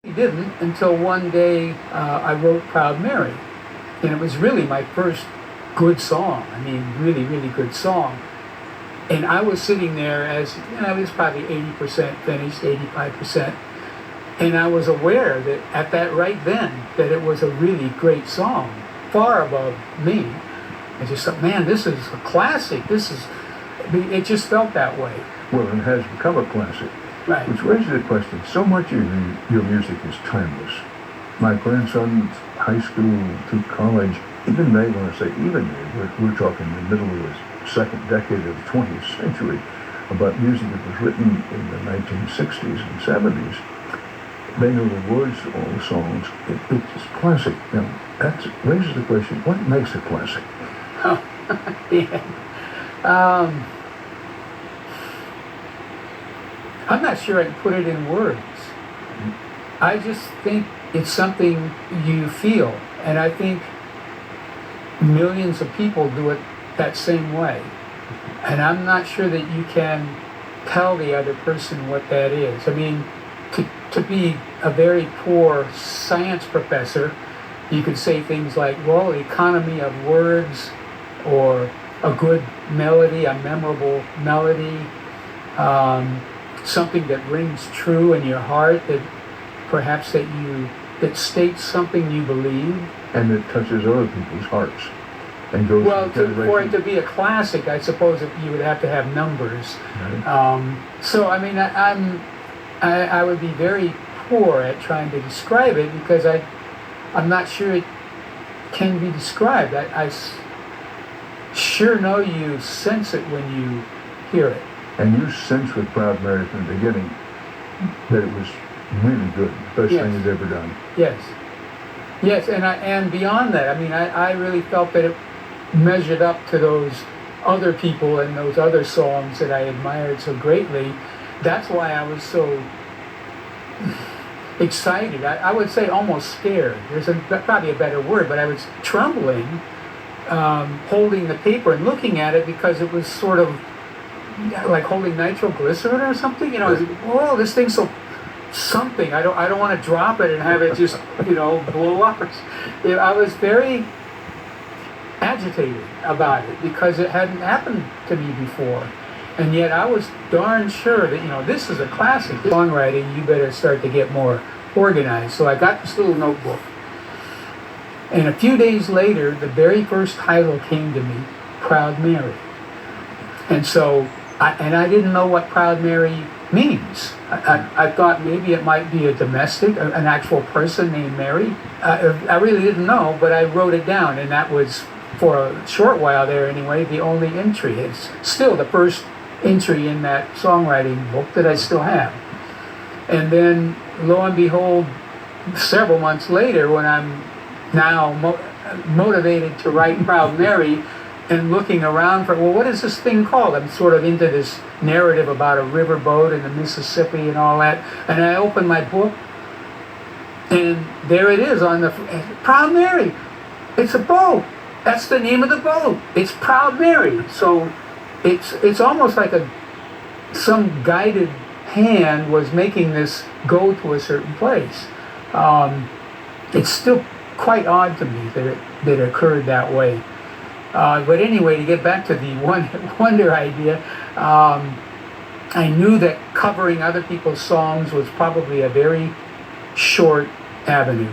He didn't until one day I wrote Proud Mary. And it was really my first good song. I mean, really, really good song. And I was sitting there as, I was probably 80% finished, 85%. And I was aware that at that right then, that it was a really great song, far above me. I just thought, man, this is a classic. It just felt that way. Well, it has become a classic. Right. Which raises the question, so much of your music is timeless. My grandson's high school to college, even they, when I say even they, we're talking the middle of the second decade of the 20th century, about music that was written in the 1960s and 70s. They know the words to all the songs. It's classic. Now, that raises the question, what makes a classic? Oh, yeah. I'm not sure I can put it in words. I just think it's something you feel. And I think millions of people do it that same way. And I'm not sure that you can tell the other person what that is. I mean, to be a very poor science professor, you could say things like, well, economy of words, or a good melody, a memorable melody, something that rings true in your heart, that perhaps that states something you believe. And it touches other people's hearts. And goes for it to be a classic, I suppose you would have to have numbers. Right. So, I mean, I would be very poor at trying to describe it, because I'm not sure it can be described. I sure know you sense it when you hear it. And you sense with Proud Mary from the beginning that it was really good, the best thing you'd ever done. Yes. Yes, and beyond that, I mean, I really felt that it measured up to those other people and those other songs that I admired so greatly. That's why I was so excited. I would say almost scared. There's probably a better word, but I was trembling, holding the paper and looking at it, because it was sort of like holding nitroglycerin or something. Whoa, this thing's so something. I don't want to drop it and have it just blow up. I was very agitated about it, because it hadn't happened to me before. And yet I was darn sure that, this is a classic. Songwriting, you better start to get more organized. So I got this little notebook. And a few days later, the very first title came to me, Proud Mary. And so, I didn't know what Proud Mary means. I thought maybe it might be a domestic, an actual person named Mary. I really didn't know, but I wrote it down, and that was, for a short while there anyway, the only entry. It's still the first entry in that songwriting book that I still have. And then, lo and behold, several months later, when I'm now motivated to write Proud Mary, and looking around for, well, what is this thing called? I'm sort of into this narrative about a riverboat in the Mississippi and all that. And I open my book, and there it is on the Proud Mary. It's a boat. That's the name of the boat. It's Proud Mary. So it's almost like some guided hand was making this go to a certain place. It's still quite odd to me that it occurred that way. But anyway, to get back to the wonder idea, I knew that covering other people's songs was probably a very short avenue.